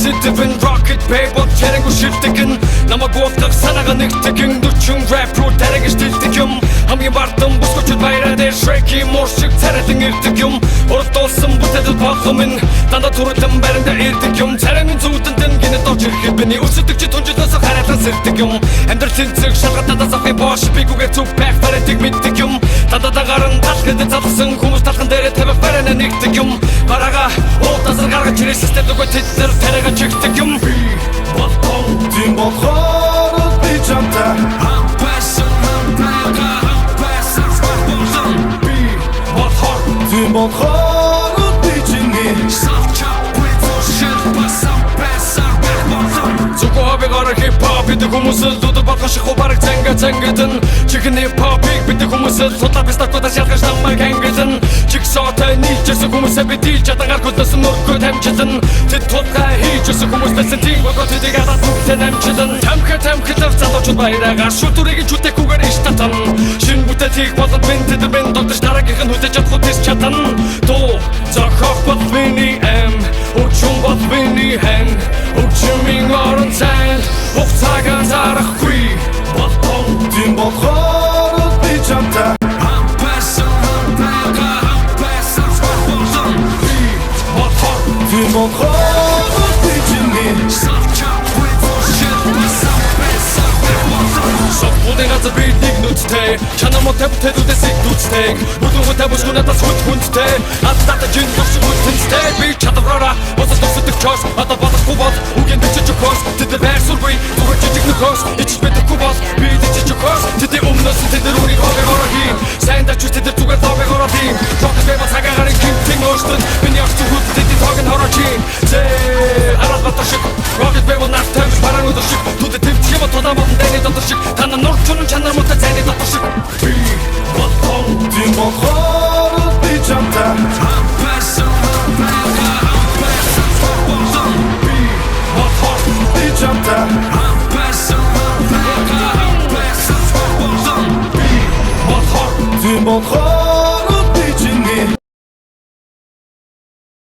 Sitting rocket paper чарангу шилтгэн намайг уутгах санаага нэгтгэн дүрчин rap руу тариг стилдэг юм хамгийн бардам бүсгүүчд баяраа дээр Shrek-ийн мууршиг царайлан ирдэг юм урдуулсан бүтээл болгом минь дандаа түрүүлэн баримтаа ирдэг юм царайгийн зүудэнд гинэд орж ирэхэд миний өсөдөг чи түнжлөөс хараад сэрдэг юм амьдрал тэнцэг шалгатадаа завхи бош бигүүгээ зүг пак барайдаг мэддэг юм дандаа гаран талхад залсан хүмүүс талхан дээр тавих барайна нэгдэг юм бараага уутасар гаргаж ирэх систем дугуй тэднэр тарайга чигдэг юм Тим болохоор би чамтай Тим болохоор би чиний Зүгөө гарах хип-хоп гэдэг хүмүүс л дуудал болгон шахуу бараг цангатэн чихний хип-хопыг гэдэг хүмүүс л судлаа бистакуудаас ялгаж намайг хангилан чигсоотой нийлжсэн хүмүүсээ би дийл чадангаар хөдлөсөн нөргөө тамжилан тэд тулгай хийжсэн хүмүүсээс тийм богоо тэдэг алаад бүгдээ намжилан тамхилав залуучууд баяраагаар шүтүрийг чүтэхгүйгээр иш татан шин бүтээл хийх болоод бэн догдож дараагийнх нь хүлээж авах үтээс чадан тоо зохиох бол миний эм өчүүн бол миний хэн өчүүмийн орон сайн хугацаагаа зарахгүй Тим болохоор би чамтай Тим болохоор би чиний Сохбуудын газар би нэг нүцтэй чанар мо тавтай дүдэсийг дүцтэй бүлгүү тавшгүй надаас хүндтэй аттата жин төвшиг хүндтэй би чадвараа босож төсөдөг чос одоо бодохгүй бол үгийн дэжиж өгөхөс тэд байрсургүй зүгээр жижиг нөхөс ичж мэдэхгүй бол би дэжиж өгөхөс тэд өмнөөс тэд рүүний хогоор хийн сайн дач тэд зүгээр хогоор хийн чокс бэба цагаагаар гинтин өөртөө миний огт зүгт тэд тоог хороо хийн зээ аралгата шиг rocket бэба нафтай паран өдөршиг түд төвчгөө тодамд дэний дотор шиг танаа нурчун чанар муутай зайны дотор шиг Тим болохоор